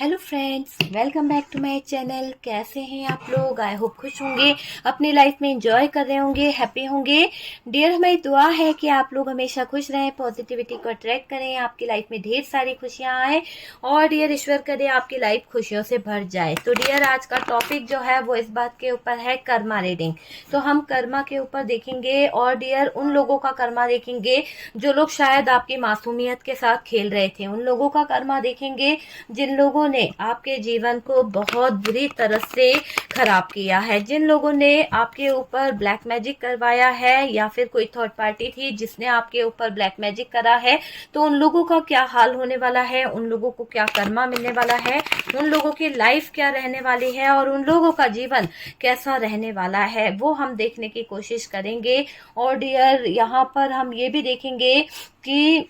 Hello friends, welcome back to my channel. कैसे हैं आप लोग? आई होप खुश होंगे, अपनी लाइफ में एंजॉय कर रहे होंगे, हैप्पी होंगे। डियर, हमारी दुआ है कि आप लोग हमेशा खुश रहें, पॉजिटिविटी को अट्रैक्ट करें, आपकी लाइफ में ढेर सारी खुशियां आए और डियर ईश्वर करे आपकी लाइफ खुशियों से भर जाए। तो डियर, आज का टॉपिक जो है वो इस बात के ऊपर है कर्मा रीडिंग। तो हम कर्मा के ऊपर देखेंगे और डियर उन लोगों का कर्मा देखेंगे जो लोग शायद आपकी मासूमियत के साथ खेल रहे थे, उन लोगों का कर्मा देखेंगे जिन लोगों ने आपके जीवन को बहुत बुरी तरह से खराब किया है, जिन लोगों ने आपके ऊपर ब्लैक मैजिक करवाया है या फिर कोई थर्ड पार्टी थी जिसने आपके ऊपर ब्लैक मैजिक करा है। तो उन लोगों का क्या हाल होने वाला है, उन लोगों को क्या कर्मा मिलने वाला है, उन लोगों की लाइफ क्या रहने वाली है और उन लोगों का जीवन कैसा रहने वाला है, वो हम देखने की कोशिश करेंगे। और डियर, यहाँ पर हम ये भी देखेंगे कि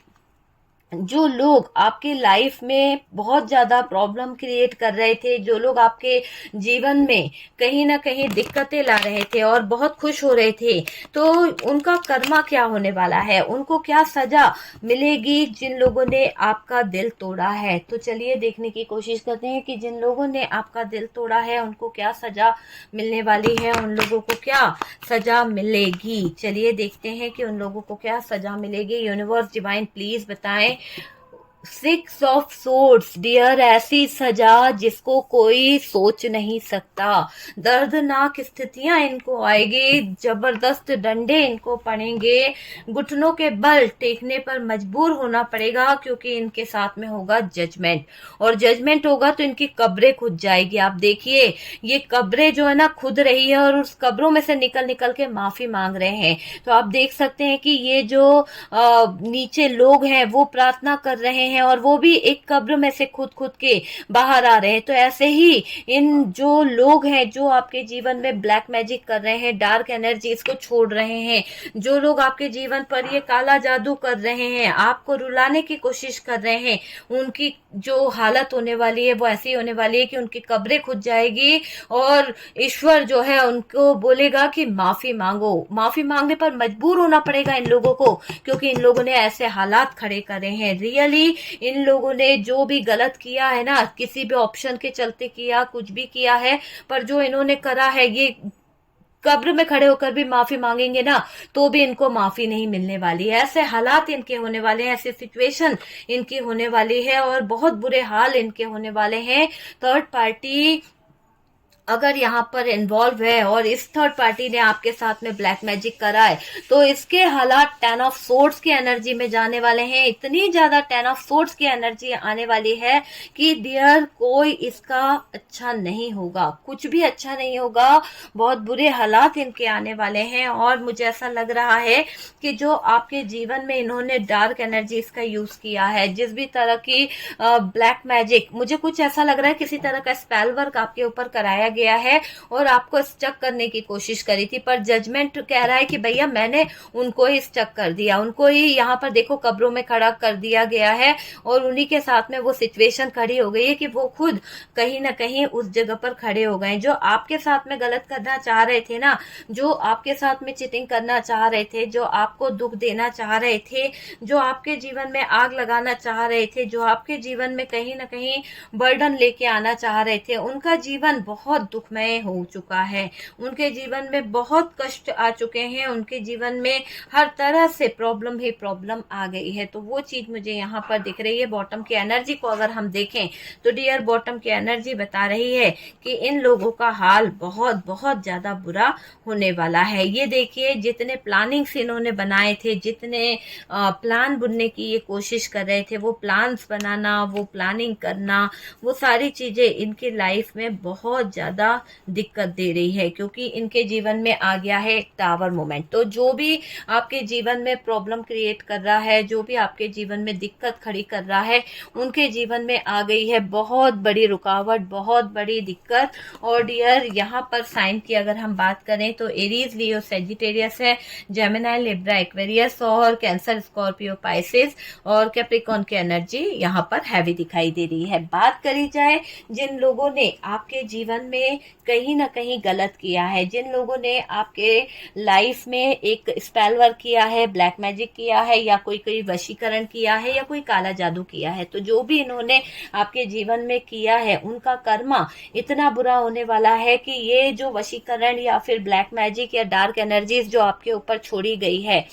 जो लोग आपके लाइफ में बहुत ज्यादा प्रॉब्लम क्रिएट कर रहे थे, जो लोग आपके जीवन में कहीं ना कहीं दिक्कतें ला रहे थे और बहुत खुश हो रहे थे, तो उनका कर्मा क्या होने वाला है, उनको क्या सजा मिलेगी जिन लोगों ने आपका दिल तोड़ा है। तो चलिए देखने की कोशिश करते हैं कि जिन लोगों ने आपका दिल तोड़ा है उनको क्या सजा मिलने वाली है, उन लोगों को क्या सजा मिलेगी। चलिए देखते हैं कि उन लोगों को क्या सजा मिलेगी। यूनिवर्स डिवाइन प्लीज बताएं। 6 ऑफ सोर्ड्स, डियर, ऐसी सजा जिसको कोई सोच नहीं सकता। दर्दनाक स्थितियां इनको आएगी, जबरदस्त डंडे इनको पड़ेंगे, घुटनों के बल टेकने पर मजबूर होना पड़ेगा क्योंकि इनके साथ में होगा जजमेंट। और जजमेंट होगा तो इनकी कब्रें खुद जाएगी। आप देखिए, ये कब्रें जो है ना खुद रही है और उस कब्रों में से निकल निकल के माफी मांग रहे हैं। तो आप देख सकते हैं कि ये जो नीचे लोग हैं वो प्रार्थना कर रहे हैं और वो भी एक कब्र में से खुद खुद के बाहर आ रहे हैं। तो ऐसे ही इन जो लोग हैं जो आपके जीवन में ब्लैक मैजिक कर रहे हैं, डार्क एनर्जीज को छोड़ रहे हैं, जो लोग आपके जीवन पर ये काला जादू कर रहे हैं, आपको रुलाने की कोशिश कर रहे हैं, उनकी जो हालत होने वाली है वो ऐसी होने वाली है कि उनकी कब्रें खुद जाएगी और ईश्वर जो है उनको बोलेगा कि माफी मांगो। माफी मांगने पर मजबूर होना पड़ेगा इन लोगों को क्योंकि इन लोगों ने ऐसे हालात खड़े करे हैं। रियली इन लोगों ने जो भी गलत किया है ना, किसी भी ऑप्शन के चलते किया, कुछ भी किया है, पर जो इन्होंने करा है, ये कब्र में खड़े होकर भी माफी मांगेंगे ना तो भी इनको माफी नहीं मिलने वाली है। ऐसे हालात इनके होने वाले हैं, ऐसी सिचुएशन इनकी होने वाली है और बहुत बुरे हाल इनके होने वाले हैं। थर्ड पार्टी अगर यहाँ पर इन्वॉल्व है और इस थर्ड पार्टी ने आपके साथ में ब्लैक मैजिक करा है तो इसके हालात 10 ऑफ सोर्ड्स की एनर्जी में जाने वाले हैं। इतनी ज्यादा 10 ऑफ सोर्ड्स की एनर्जी आने वाली है कि डियर कोई इसका अच्छा नहीं होगा, कुछ भी अच्छा नहीं होगा। बहुत बुरे हालात इनके आने वाले हैं और मुझे ऐसा लग रहा है कि जो आपके जीवन में इन्होंने डार्क एनर्जीज का यूज किया है, जिस भी तरह की ब्लैक मैजिक, मुझे कुछ ऐसा लग रहा है किसी तरह का स्पेल वर्क आपके ऊपर कराया गया है और आपको स्टक करने की कोशिश करी थी, पर जजमेंट कह रहा है कि भैया मैंने उनको ही स्टक कर दिया, उनको ही यहाँ पर देखो कब्रों में खड़ा कर दिया गया है और उन्हीं के साथ में वो सिचुएशन खड़ी हो गई है कि वो खुद कहीं ना कहीं उस जगह पर खड़े हो गए। जो आपके साथ में गलत करना चाह रहे थे ना, जो आपके साथ में चीटिंग करना चाह रहे थे, जो आपको दुख देना चाह रहे थे, जो आपके जीवन में आग लगाना चाह रहे थे, जो आपके जीवन में कहीं ना कहीं बर्डन लेके आना चाह रहे थे, उनका जीवन बहुत दुखमय हो चुका है। उनके जीवन में बहुत कष्ट आ चुके हैं, उनके जीवन में हर तरह से प्रॉब्लम ही प्रॉब्लम आ गई है। तो वो चीज मुझे यहाँ पर दिख रही है। बॉटम की एनर्जी को अगर हम देखें तो डियर बॉटम की एनर्जी बता रही है कि इन लोगों का हाल बहुत बहुत ज्यादा बुरा होने वाला है। ये देखिए, जितने प्लानिंग्स इन्होंने बनाए थे, जितने प्लान बुनने की ये कोशिश कर रहे थे, वो प्लान्स बनाना, वो प्लानिंग करना, वो सारी चीजें इनकी लाइफ में बहुत ज्यादा दिक्कत दे रही है क्योंकि इनके जीवन में आ गया है एक टावर मोमेंट। तो जो भी आपके जीवन में प्रॉब्लम क्रिएट कर रहा है, जो भी आपके जीवन में दिक्कत खड़ी कर रहा है, उनके जीवन में आ गई है बहुत बड़ी रुकावट, बहुत बड़ी दिक्कत। और डियर यहाँ पर साइन की अगर हम बात करें तो एरीज, लियो, सेजिटेरियस है, जेमिनी, लिब्रा, एक्वेरियस और कैंसर, स्कॉर्पियो, पाइसेस और कैप्रिकॉर्न की एनर्जी यहाँ पर हैवी दिखाई दे रही है। बात करी जाए जिन लोगों ने आपके जीवन में ने कहीं ना कहीं गलत किया है, जिन लोगों ने आपके लाइफ में एक स्पेल वर्क किया है, ब्लैक मैजिक किया है, या कोई कोई वशीकरण किया है, या कोई काला जादू किया है, तो जो भी इन्होंने आपके जीवन में किया है उनका कर्मा इतना बुरा होने वाला है कि ये जो वशीकरण या फिर ब्लैक मैजिक या डार्क एनर्जीज जो आपके ऊपर छोड़ी गई है,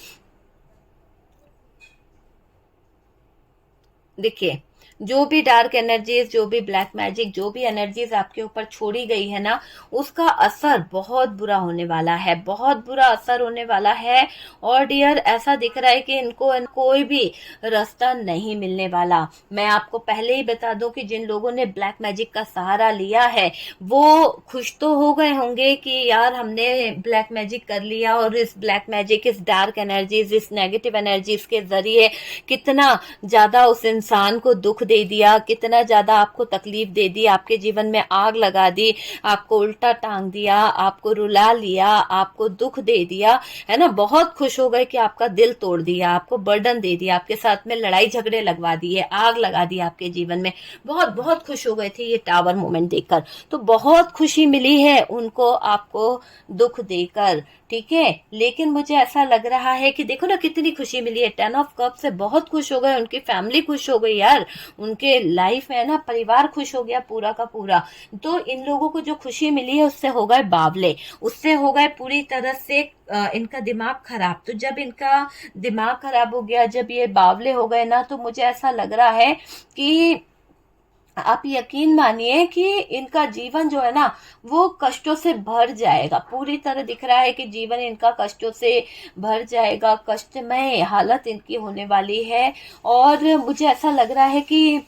देखिए जो भी डार्क एनर्जीज, जो भी ब्लैक मैजिक, जो भी एनर्जीज आपके ऊपर छोड़ी गई है ना, उसका असर बहुत बुरा होने वाला है, बहुत बुरा असर होने वाला है। और डियर, ऐसा दिख रहा है कि इनको कोई भी रास्ता नहीं मिलने वाला। मैं आपको पहले ही बता दूं कि जिन लोगों ने ब्लैक मैजिक का सहारा लिया है वो खुश तो हो गए होंगे कि यार हमने ब्लैक मैजिक कर लिया, और इस ब्लैक मैजिक, इस डार्क एनर्जीज, इस नेगेटिव एनर्जीज के जरिए कितना ज्यादा उस इंसान को दुख दे दिया, कितना ज्यादा आपको तकलीफ दे दी, आपके जीवन में आग लगा दी, आपको उल्टा टांग दिया, आपको रुला लिया, आपको दुख दे दिया, है ना। बहुत खुश हो गए कि आपका दिल तोड़ दिया, आपको बर्डन दे दिया, आपके साथ में लड़ाई झगड़े लगवा दिए, आग लगा दी आपके जीवन में। बहुत बहुत खुश हो गए थे ये टावर मोमेंट देखकर, तो बहुत खुशी मिली है उनको आपको दुख देकर, ठीक है। लेकिन मुझे ऐसा लग रहा है कि देखो ना कितनी खुशी मिली है, 10 ऑफ कप से बहुत खुश हो गए, उनकी फैमिली खुश हो गई यार, उनके लाइफ में ना परिवार खुश हो गया पूरा का पूरा। तो इन लोगों को जो खुशी मिली है उससे हो गए बावले, उससे हो गए पूरी तरह से इनका दिमाग खराब। तो जब इनका दिमाग खराब हो गया, जब ये बावले हो गए ना, तो मुझे ऐसा लग रहा है कि आप यकीन मानिए कि इनका जीवन जो है ना वो कष्टों से भर जाएगा, पूरी तरह दिख रहा है कि जीवन इनका कष्टों से भर जाएगा, कष्टमय हालत इनकी होने वाली है। और मुझे ऐसा लग रहा है कि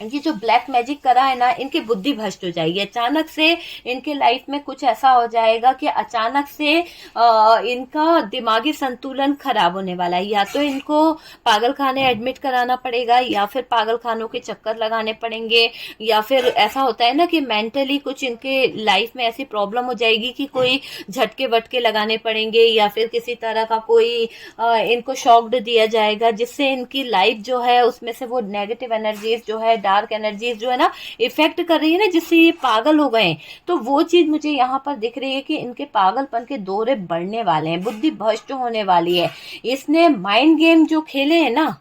ये जो ब्लैक मैजिक करा है ना, इनकी बुद्धि भ्रष्ट हो जाएगी, अचानक से इनके लाइफ में कुछ ऐसा हो जाएगा कि अचानक से इनका दिमागी संतुलन खराब होने वाला है। या तो इनको पागल खाने एडमिट कराना पड़ेगा, या फिर पागल खानों के चक्कर लगाने पड़ेंगे, या फिर ऐसा होता है ना कि मेंटली कुछ इनके लाइफ में ऐसी प्रॉब्लम हो जाएगी कि कोई झटके वटके लगाने पड़ेंगे, या फिर किसी तरह का कोई इनको शॉक्ड दिया जाएगा, जिससे इनकी लाइफ जो है उसमें से वो नेगेटिव एनर्जीज जो है, डार्क एनर्जीज जो है ना इफेक्ट कर रही है ना, जिससे ये पागल हो गए। तो वो चीज मुझे यहाँ पर दिख रही है कि इनके पागलपन के दौरे बढ़ने वाले हैं, बुद्धि भ्रष्ट होने वाली है। इसने माइंड गेम जो खेले हैं ना,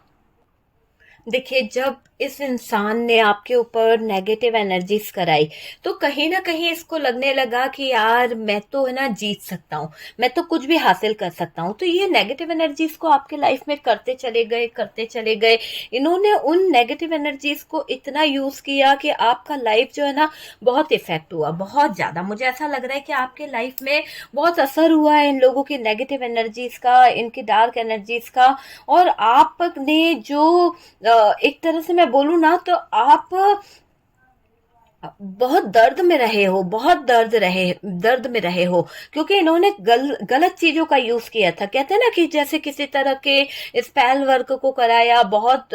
देखिए जब इस इंसान ने आपके ऊपर नेगेटिव एनर्जीज कराई, तो कहीं ना कहीं इसको लगने लगा कि यार मैं तो है ना जीत सकता हूँ, मैं तो कुछ भी हासिल कर सकता हूँ। तो ये नेगेटिव एनर्जीज को आपके लाइफ में करते चले गए, करते चले गए। इन्होंने उन नेगेटिव एनर्जीज को इतना यूज किया कि आपका लाइफ जो है ना बहुत इफेक्ट हुआ, बहुत ज्यादा। मुझे ऐसा लग रहा है कि आपके लाइफ में बहुत असर हुआ है इन लोगों की नेगेटिव एनर्जीज का, इनकी डार्क एनर्जीज का। और आपने जो एक तरह से मैं बोलूँ ना, तो आप बहुत दर्द में रहे हो, बहुत दर्द में रहे हो, क्योंकि इन्होंने गलत चीजों का यूज किया था। कहते हैं ना कि जैसे किसी तरह के स्पेल वर्क को कराया, बहुत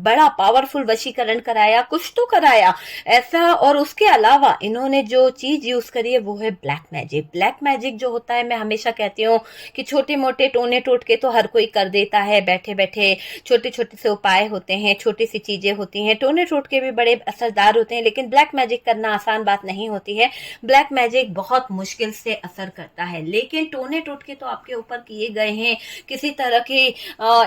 बड़ा पावरफुल वशीकरण कराया, कुछ तो कराया ऐसा। और उसके अलावा इन्होंने जो चीज यूज करी है वो है ब्लैक मैजिक। ब्लैक मैजिक जो होता है, मैं हमेशा कहती हूँ कि छोटे मोटे टोने टोटके तो हर कोई कर देता है, बैठे बैठे छोटे छोटे से उपाय होते हैं, छोटी सी चीजें होती हैं, टोने टोटके भी बड़े असरदार होते हैं, लेकिन ब्लैक मैजिक करना आसान बात नहीं होती है। ब्लैक मैजिक बहुत मुश्किल से असर करता है, लेकिन टोने टोटके तो आपके ऊपर किए गए हैं, किसी तरह की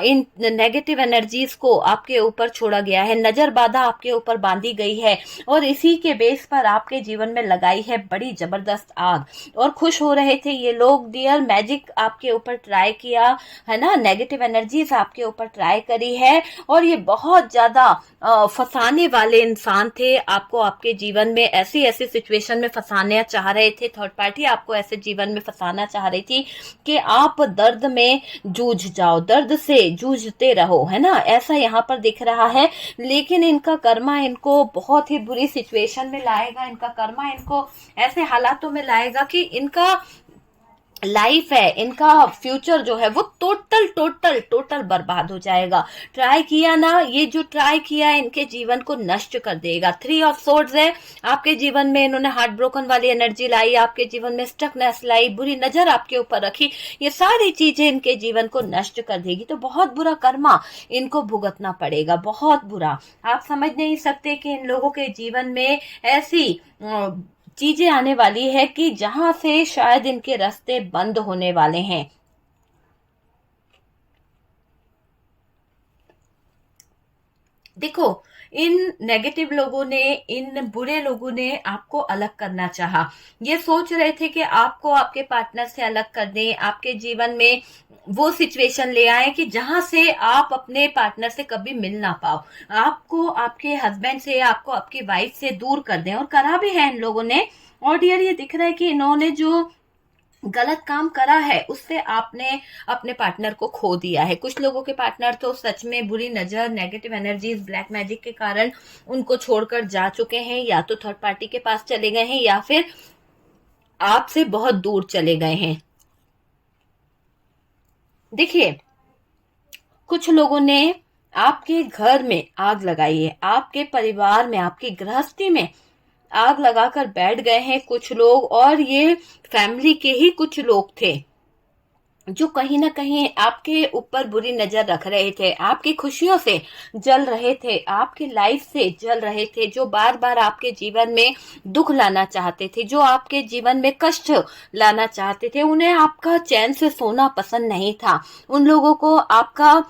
इन नेगेटिव एनर्जीज को आपके ऊपर छोड़ा गया है, नजर बाधा आपके ऊपर बांधी गई है, और इसी के बेस पर आपके जीवन में लगाई है बड़ी जबरदस्त आग। और खुश हो रहे थे ये लोग डियर, मैजिक आपके ऊपर ट्राई किया है ना, नेगेटिव एनर्जीज आपके ऊपर ट्राई करी है, और ये बहुत ज्यादा फंसाने वाले इंसान थे। आपको आपके जीवन में ऐसी ऐसी सिचुएशन में फंसाना चाह रहे थे, थर्ड पार्टी आपको ऐसे जीवन में फंसाना चाह रही थी कि आप दर्द में जूझ जाओ, दर्द से जूझते रहो, है ना, ऐसा यहाँ पर दिख रहा है। लेकिन इनका कर्मा इनको बहुत ही बुरी सिचुएशन में लाएगा, इनका कर्मा इनको ऐसे हालातों में लाएगा कि इनका लाइफ है, इनका फ्यूचर जो है वो टोटल टोटल टोटल बर्बाद हो जाएगा। ट्राई किया ना, ये जो ट्राई किया है इनके जीवन को नष्ट कर देगा। 3 ऑफ सोर्ड्स है आपके जीवन में, इन्होंने हार्ट ब्रोकन वाली एनर्जी लाई, आपके जीवन में स्टकनेस लाई, बुरी नजर आपके ऊपर रखी, ये सारी चीजें इनके जीवन को नष्ट कर देगी। तो बहुत बुरा कर्मा इनको भुगतना पड़ेगा, बहुत बुरा। आप समझ नहीं सकते कि इन लोगों के जीवन में ऐसी चीजें आने वाली है कि जहां से शायद इनके रास्ते बंद होने वाले हैं। देखो, इन नेगेटिव लोगों ने, इन बुरे लोगों ने आपको अलग करना चाहा। ये सोच रहे थे कि आपको आपके पार्टनर से अलग कर दें, आपके जीवन में वो सिचुएशन ले आए कि जहां से आप अपने पार्टनर से कभी मिल ना पाओ, आपको आपके हस्बैंड से, आपको आपकी वाइफ से दूर कर दें। और करा भी है इन लोगों ने। और डियर, ये दिख रहा है कि इन्होंने जो गलत काम करा है उससे आपने अपने पार्टनर को खो दिया है। कुछ लोगों के पार्टनर तो सच में बुरी नजर, नेगेटिव एनर्जीज, ब्लैक मैजिक के कारण उनको छोड़कर जा चुके हैं, या तो थर्ड पार्टी के पास चले गए हैं या फिर आपसे बहुत दूर चले गए हैं। देखिए, कुछ लोगों ने आपके घर में आग लगाई है, आपके परिवार में, आपकी गृहस्थी में आग लगाकर बैठ गए हैं कुछ लोग। और ये फैमिली के ही कुछ लोग थे जो कहीं ना कहीं आपके ऊपर बुरी नजर रख रहे थे, आपकी खुशियों से जल रहे थे, आपकी लाइफ से जल रहे थे, जो बार बार आपके जीवन में दुख लाना चाहते थे, जो आपके जीवन में कष्ट लाना चाहते थे। उन्हें आपका चैन से सोना पसंद नहीं था। उन लोगों को आपका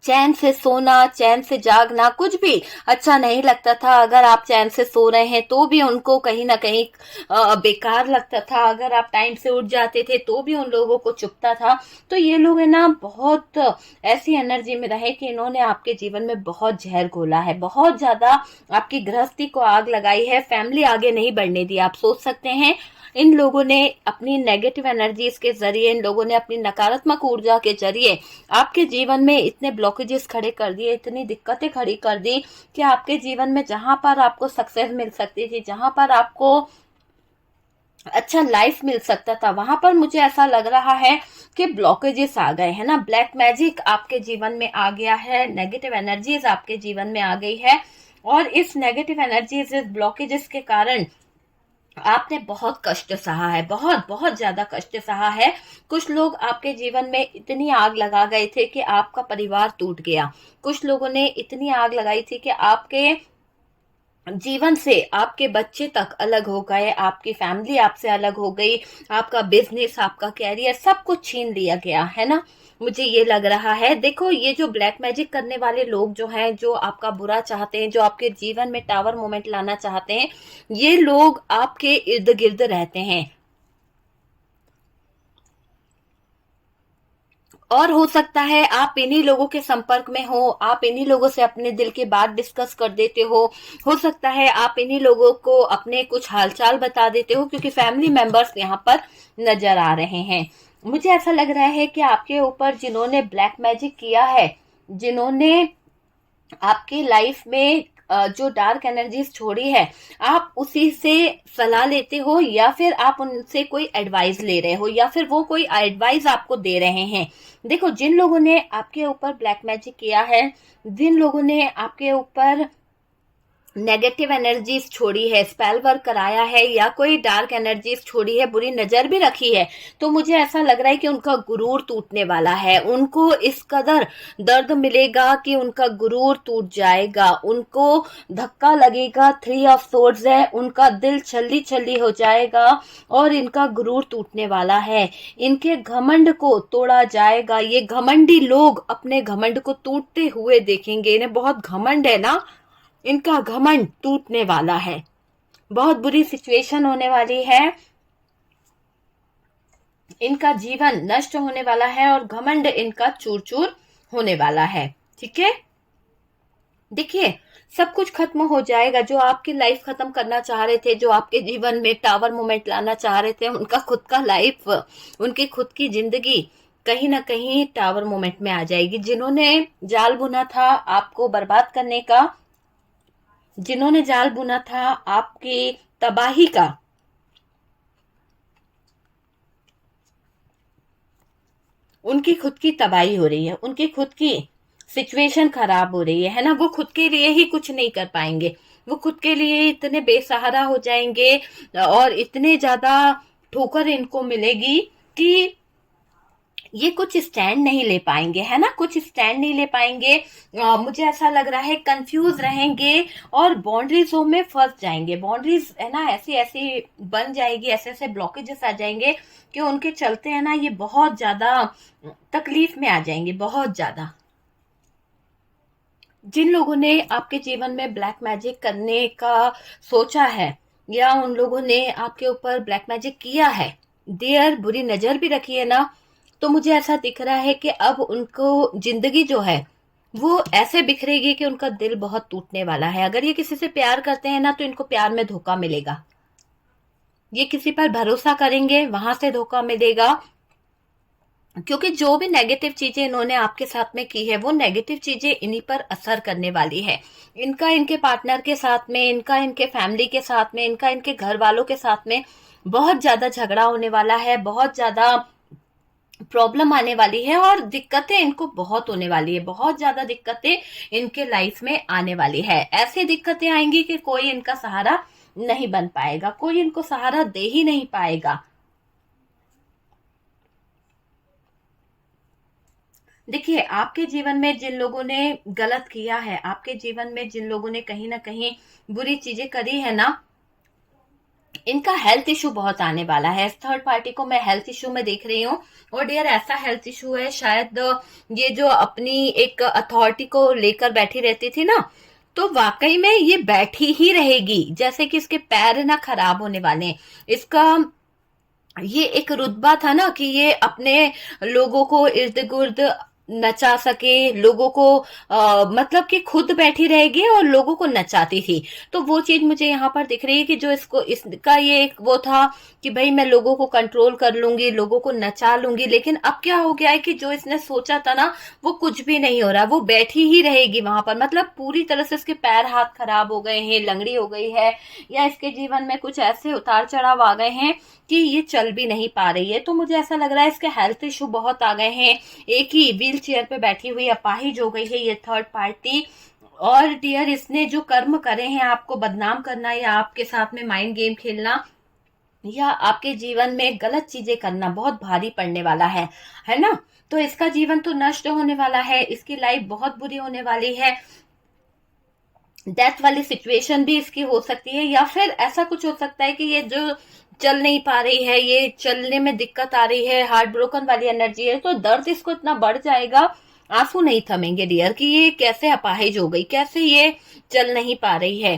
चैन से सोना, चैन से जागना कुछ भी अच्छा नहीं लगता था। अगर आप चैन से सो रहे हैं तो भी उनको कहीं ना कहीं बेकार लगता था। अगर आप टाइम से उठ जाते थे तो भी उन लोगों को चुभता था। तो ये लोग है ना, बहुत ऐसी एनर्जी में रहे कि इन्होंने आपके जीवन में बहुत जहर घोला है, बहुत ज्यादा आपकी गृहस्थी को आग लगाई है, फैमिली आगे नहीं बढ़ने दी। आप सोच सकते हैं, इन लोगों ने अपनी नेगेटिव एनर्जीज के जरिए, इन लोगों ने अपनी नकारात्मक ऊर्जा के जरिए आपके जीवन में इतने ब्लॉकेजेस खड़े कर दिए, इतनी दिक्कतें खड़ी कर दी कि आपके जीवन में जहां पर आपको सक्सेस मिल सकती थी, जहां पर आपको अच्छा लाइफ मिल सकता था, वहां पर मुझे ऐसा लग रहा है कि ब्लॉकेजेस आ गए हैं ना। ब्लैक मैजिक आपके जीवन में आ गया है, नेगेटिव एनर्जीज आपके जीवन में आ गई है। और इस नेगेटिव एनर्जीज, इस ब्लॉकेजेस के कारण आपने बहुत कष्ट सहा है, बहुत बहुत ज्यादा कष्ट सहा है। कुछ लोग आपके जीवन में इतनी आग लगा गए थे कि आपका परिवार टूट गया। कुछ लोगों ने इतनी आग लगाई थी कि आपके जीवन से आपके बच्चे तक अलग हो गए, आपकी फैमिली आपसे अलग हो गई, आपका बिजनेस, आपका कैरियर, सब कुछ छीन लिया गया है ना। मुझे ये लग रहा है। देखो, ये जो ब्लैक मैजिक करने वाले लोग जो हैं, जो आपका बुरा चाहते हैं, जो आपके जीवन में टावर मोमेंट लाना चाहते हैं, ये लोग आपके इर्द गिर्द रहते हैं। और हो सकता है आप इन्हीं लोगों के संपर्क में हो, आप इन्हीं लोगों से अपने दिल की बात डिस्कस कर देते हो सकता है आप इन्हीं लोगों को अपने कुछ हालचाल बता देते हो, क्योंकि फैमिली मेंबर्स यहाँ पर नजर आ रहे हैं। मुझे ऐसा लग रहा है कि आपके ऊपर जिन्होंने ब्लैक मैजिक किया है, जिन्होंने आपकी लाइफ में जो डार्क एनर्जीज छोड़ी है, आप उसी से सलाह लेते हो, या फिर आप उनसे कोई एडवाइस ले रहे हो, या फिर वो कोई एडवाइस आपको दे रहे हैं। देखो, जिन लोगों ने आपके ऊपर ब्लैक मैजिक किया है, जिन लोगों ने आपके ऊपर नेगेटिव एनर्जीज छोड़ी है, स्पेल वर्क कराया है, या कोई डार्क एनर्जीज छोड़ी है, बुरी नजर भी रखी है, तो मुझे ऐसा लग रहा है कि उनका गुरूर टूटने वाला है। उनको इस कदर दर्द मिलेगा कि उनका गुरूर टूट जाएगा, उनको धक्का लगेगा। 3 ऑफ सोर्ड्स है, उनका दिल छल्ली छल्ली हो जाएगा और इनका गुरूर टूटने वाला है। इनके घमंड को तोड़ा जाएगा। ये घमंडी लोग अपने घमंड को टूटते हुए देखेंगे। इन्हें बहुत घमंड है ना, इनका घमंड टूटने वाला है। बहुत बुरी सिचुएशन होने वाली है, इनका जीवन नष्ट होने वाला है और घमंड इनका चूर चूर होने वाला है। ठीक है, देखिए, सब कुछ खत्म हो जाएगा। जो आपकी लाइफ खत्म करना चाह रहे थे, जो आपके जीवन में टावर मोमेंट लाना चाह रहे थे, उनका खुद का लाइफ, उनकी खुद की जिंदगी कहीं ना कहीं टावर मोमेंट में आ जाएगी। जिन्होंने जाल बुना था आपको बर्बाद करने का, जिन्होंने जाल बुना था आपकी तबाही का, उनकी खुद की तबाही हो रही है, उनकी खुद की सिचुएशन खराब हो रही है ना। वो खुद के लिए ही कुछ नहीं कर पाएंगे, वो खुद के लिए इतने बेसहारा हो जाएंगे और इतने ज्यादा ठोकर इनको मिलेगी कि ये कुछ स्टैंड नहीं ले पाएंगे, है ना, कुछ स्टैंड नहीं ले पाएंगे। मुझे ऐसा लग रहा है कंफ्यूज रहेंगे और बाउंड्रीजों में फंस जाएंगे। बाउंड्रीज है ना ऐसी ऐसी बन जाएगी, ऐसे ऐसे ब्लॉकेजेस आ जाएंगे कि उनके चलते है ना ये बहुत ज्यादा तकलीफ में आ जाएंगे, बहुत ज्यादा। जिन लोगों ने आपके जीवन में ब्लैक मैजिक करने का सोचा है या उन लोगों ने आपके ऊपर ब्लैक मैजिक किया है, देयर बुरी नजर भी रखी है ना, तो मुझे ऐसा दिख रहा है कि अब उनको जिंदगी जो है वो ऐसे बिखरेगी कि उनका दिल बहुत टूटने वाला है। अगर ये किसी से प्यार करते हैं ना तो इनको प्यार में धोखा मिलेगा। ये किसी पर भरोसा करेंगे, वहां से धोखा मिलेगा। क्योंकि जो भी नेगेटिव चीजें इन्होंने आपके साथ में की है वो नेगेटिव चीजें इन्हीं पर असर करने वाली है। इनका इनके पार्टनर के साथ में, इनका इनके फैमिली के साथ में, इनका इनके घर वालों के साथ में बहुत ज्यादा झगड़ा होने वाला है, बहुत ज्यादा प्रॉब्लम आने वाली है और दिक्कतें इनको बहुत होने वाली है, बहुत ज्यादा दिक्कतें इनके लाइफ में आने वाली है। ऐसी दिक्कतें आएंगी कि कोई इनका सहारा नहीं बन पाएगा, कोई इनको सहारा दे ही नहीं पाएगा। देखिए, आपके जीवन में जिन लोगों ने गलत किया है, आपके जीवन में जिन लोगों ने कहीं ना कहीं बुरी चीजें करी है ना, इनका हेल्थ इशू बहुत आने वाला है। थर्ड पार्टी को मैं हेल्थ इशू में देख रही हूँ। और डियर ऐसा हेल्थ इशू है, शायद ये जो अपनी एक अथॉरिटी को लेकर बैठी रहती थी ना, तो वाकई में ये बैठी ही रहेगी। जैसे कि इसके पैर ना खराब होने वाले हैं। इसका ये एक रुतबा था ना कि ये अपने लोगों को इर्द गिर्द नचा सके, लोगों को मतलब कि खुद बैठी रहेगी और लोगों को नचाती थी। तो वो चीज मुझे यहाँ पर दिख रही है कि जो इसका ये एक वो था कि भाई मैं लोगों को कंट्रोल कर लूंगी, लोगों को नचा लूंगी। लेकिन अब क्या हो गया है कि जो इसने सोचा था ना वो कुछ भी नहीं हो रहा, वो बैठी ही रहेगी वहां पर। मतलब पूरी तरह से इसके पैर हाथ खराब हो गए हैं, लंगड़ी हो गई है, या इसके जीवन में कुछ ऐसे उतार चढ़ाव आ गए हैं कि ये चल भी नहीं पा रही है। तो मुझे ऐसा लग रहा है इसके हेल्थ इशू बहुत आ गए हैं। एक ही व्हील चेयर पे बैठी हुई अपाहिज हो गई है ये थर्ड पार्टी। और डियर, इसने जो कर्म करे हैं आपको बदनाम करना या आपके साथ में माइंड गेम खेलना या आपके जीवन में गलत चीजें करना बहुत भारी पड़ने वाला है ना। तो इसका जीवन तो नष्ट होने वाला है, इसकी लाइफ बहुत बुरी होने वाली है। डेथ वाली सिचुएशन भी इसकी हो सकती है, या फिर ऐसा कुछ हो सकता है कि ये जो चल नहीं पा रही है, ये चलने में दिक्कत आ रही है, हार्ट ब्रोकन वाली एनर्जी है, तो दर्द इसको इतना बढ़ जाएगा, आंसू नहीं थमेंगे डियर कि ये कैसे अपाहिज हो गई, कैसे ये चल नहीं पा रही है।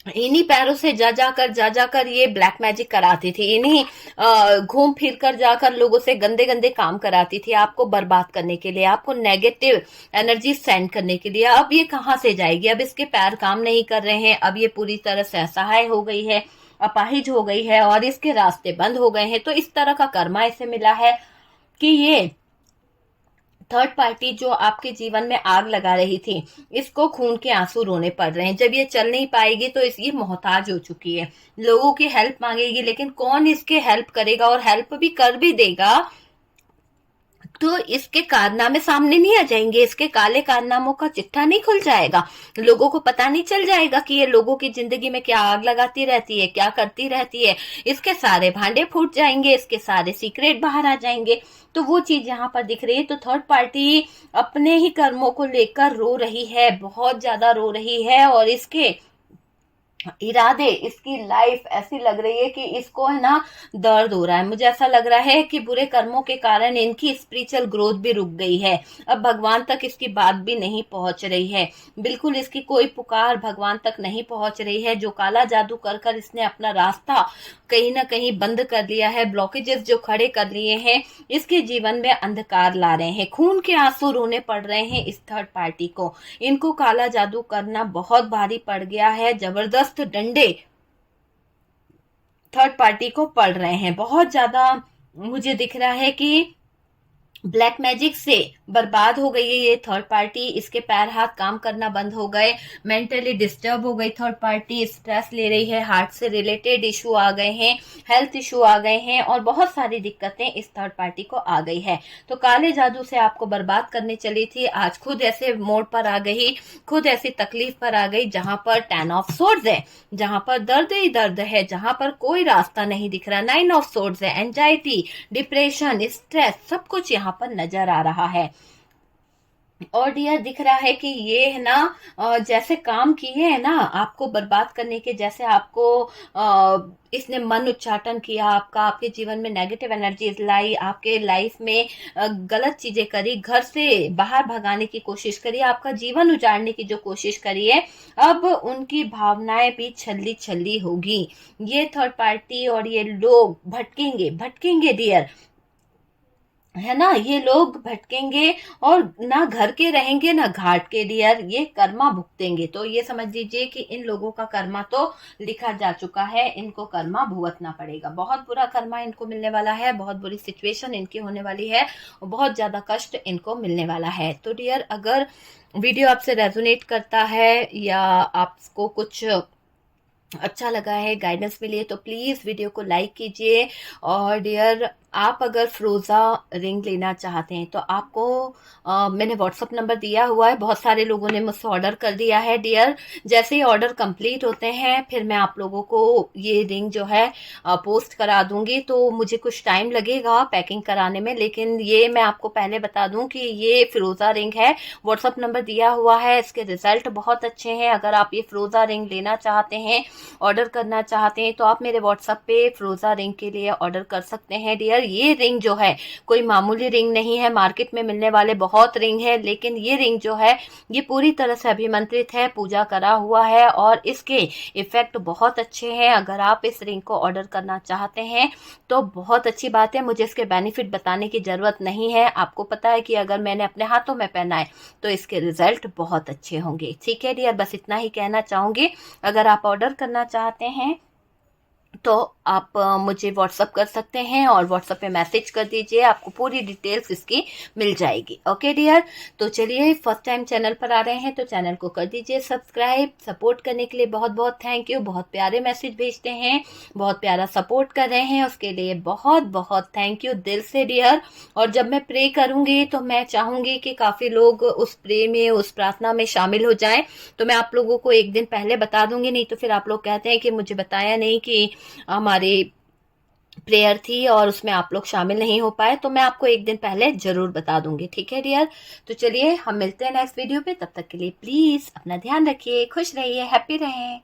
इन्हीं पैरों से जा जाकर ये ब्लैक मैजिक कराती थी, इन्हीं घूम फिर कर जाकर लोगों से गंदे गंदे काम कराती थी, आपको बर्बाद करने के लिए, आपको नेगेटिव एनर्जी सेंड करने के लिए। अब ये कहाँ से जाएगी? अब इसके पैर काम नहीं कर रहे हैं, अब ये पूरी तरह से असहाय हो गई है, अपाहिज हो गई है और इसके रास्ते बंद हो गए हैं। तो इस तरह का कर्मा इसे मिला है कि ये थर्ड पार्टी जो आपके जीवन में आग लगा रही थी, इसको खून के आंसू रोने पड़ रहे हैं। जब ये चल नहीं पाएगी तो ये मोहताज हो चुकी है, लोगों की हेल्प मांगेगी, लेकिन कौन इसके हेल्प करेगा और हेल्प भी कर भी देगा तो इसके कारनामे सामने नहीं आ जाएंगे, इसके काले कारनामों का चिट्ठा नहीं खुल जाएगा, लोगों को पता नहीं चल जाएगा कि ये लोगों की जिंदगी में क्या आग लगाती रहती है, क्या करती रहती है। इसके सारे भांडे फूट जाएंगे, इसके सारे सीक्रेट बाहर आ जाएंगे। तो वो चीज यहाँ पर दिख रही है। तो थर्ड पार्टी अपने ही कर्मों को लेकर रो रही है, बहुत ज्यादा रो रही है। और इसके इरादे, इसकी लाइफ ऐसी लग रही है कि इसको है ना दर्द हो रहा है। मुझे ऐसा लग रहा है कि बुरे कर्मों के कारण इनकी स्पिरिचुअल ग्रोथ भी रुक गई है, अब भगवान तक इसकी बात भी नहीं पहुंच रही है, बिल्कुल इसकी कोई पुकार भगवान तक नहीं पहुंच रही है। जो काला जादू कर कर इसने अपना रास्ता कहीं ना कहीं बंद कर लिया है, ब्लॉकेजेस जो खड़े कर लिए हैं, इसके जीवन में अंधकार ला रहे हैं, खून के आंसू रोने पड़ रहे हैं इस थर्ड पार्टी को। इनको काला जादू करना बहुत भारी पड़ गया है, जबरदस्त डंडे थर्ड पार्टी को पड़ रहे हैं बहुत ज्यादा। मुझे दिख रहा है कि ब्लैक मैजिक से बर्बाद हो गई है ये थर्ड पार्टी, इसके पैर हाथ काम करना बंद हो गए, मेंटली डिस्टर्ब हो गई थर्ड पार्टी, स्ट्रेस ले रही है, हार्ट से रिलेटेड इशू आ गए हैं, हेल्थ इशू आ गए हैं और बहुत सारी दिक्कतें इस थर्ड पार्टी को आ गई है। तो काले जादू से आपको बर्बाद करने चली थी, आज खुद ऐसे मोड़ पर आ गई, खुद ऐसी तकलीफ पर आ गई जहां पर 10 ऑफ सोर्ड्स है, जहां पर दर्द ही दर्द है, जहां पर कोई रास्ता नहीं दिख रहा, 9 ऑफ सोर्ड्स है, एंजाइटी, डिप्रेशन, स्ट्रेस, सब कुछ यहाँ पर नजर आ रहा है। और डियर दिख रहा है कि ये है ना जैसे काम किए हैं ना आपको बर्बाद करने के, जैसे आपको इसने मन उच्चाटन किया आपका, आपके जीवन में नेगेटिव एनर्जीज लाई, आपके लाइफ में गलत चीजें करी, घर से बाहर भगाने की कोशिश करी, आपका जीवन उजाड़ने की जो कोशिश करी है, अब उनकी भावनाएं भी छल्ली छल्ली होगी। ये थर्ड पार्टी और ये लोग भटकेंगे भटकेंगे डियर, है ना, ये लोग भटकेंगे और ना घर के रहेंगे ना घाट के डियर, ये कर्मा भुगतेंगे। तो ये समझ लीजिए कि इन लोगों का कर्मा तो लिखा जा चुका है, इनको कर्मा भुगतना पड़ेगा, बहुत बुरा कर्मा इनको मिलने वाला है, बहुत बुरी सिचुएशन इनकी होने वाली है और बहुत ज्यादा कष्ट इनको मिलने वाला है। तो डियर अगर वीडियो आपसे रेजोनेट करता है या आपको कुछ अच्छा लगा है, गाइडेंस मिली है, तो प्लीज वीडियो को लाइक कीजिए। और डियर आप अगर फ्रोजा रिंग लेना चाहते हैं तो आपको मैंने व्हाट्सअप नंबर दिया हुआ है, बहुत सारे लोगों ने मुझसे ऑर्डर कर दिया है डियर। जैसे ही ऑर्डर कंप्लीट होते हैं फिर मैं आप लोगों को ये रिंग जो है पोस्ट करा दूंगी, तो मुझे कुछ टाइम लगेगा पैकिंग कराने में, लेकिन ये मैं आपको पहले बता दूं कि ये फिरोजा रिंग है, व्हाट्सअप नंबर दिया हुआ है, इसके रिजल्ट बहुत अच्छे हैं। अगर आप ये फिरोजा रिंग लेना चाहते हैं, ऑर्डर करना चाहते हैं, तो आप मेरे व्हाट्सएप पे फिरोजा रिंग के लिए ऑर्डर कर सकते हैं डियर। ये रिंग जो है कोई मामूली रिंग नहीं है, मार्केट में मिलने वाले बहुत रिंग है, लेकिन ये रिंग जो है ये पूरी तरह से अभिमंत्रित है, पूजा करा हुआ है और इसके इफेक्ट बहुत अच्छे हैं। अगर आप इस रिंग को ऑर्डर करना चाहते हैं तो बहुत अच्छी बात है, मुझे इसके बेनिफिट बताने की जरूरत नहीं है, आपको पता है कि अगर मैंने अपने हाथों में पहना है तो इसके रिजल्ट बहुत अच्छे होंगे। ठीक है डियर, बस इतना ही कहना चाहूंगी। अगर आप ऑर्डर करना चाहते हैं तो आप मुझे व्हाट्सअप कर सकते हैं और व्हाट्सएप पे मैसेज कर दीजिए, आपको पूरी डिटेल्स इसकी मिल जाएगी। ओके डियर, तो चलिए फर्स्ट टाइम चैनल पर आ रहे हैं तो चैनल को कर दीजिए सब्सक्राइब। सपोर्ट करने के लिए बहुत बहुत थैंक यू, बहुत प्यारे मैसेज भेजते हैं, बहुत प्यारा सपोर्ट कर रहे हैं, उसके लिए बहुत बहुत थैंक यू दिल से डियर। और जब मैं प्रे करूंगी तो मैं चाहूंगी कि काफी लोग उस प्रे में, उस प्रार्थना में शामिल हो जाएं, तो मैं आप लोगों को एक दिन पहले बता दूंगी, नहीं तो फिर आप लोग कहते हैं कि मुझे बताया नहीं कि हमारी प्रेयर थी और उसमें आप लोग शामिल नहीं हो पाए, तो मैं आपको एक दिन पहले जरूर बता दूंगी। ठीक है डियर, तो चलिए हम मिलते हैं नेक्स्ट वीडियो पे, तब तक के लिए प्लीज अपना ध्यान रखिए, खुश रहिए, हैप्पी रहें।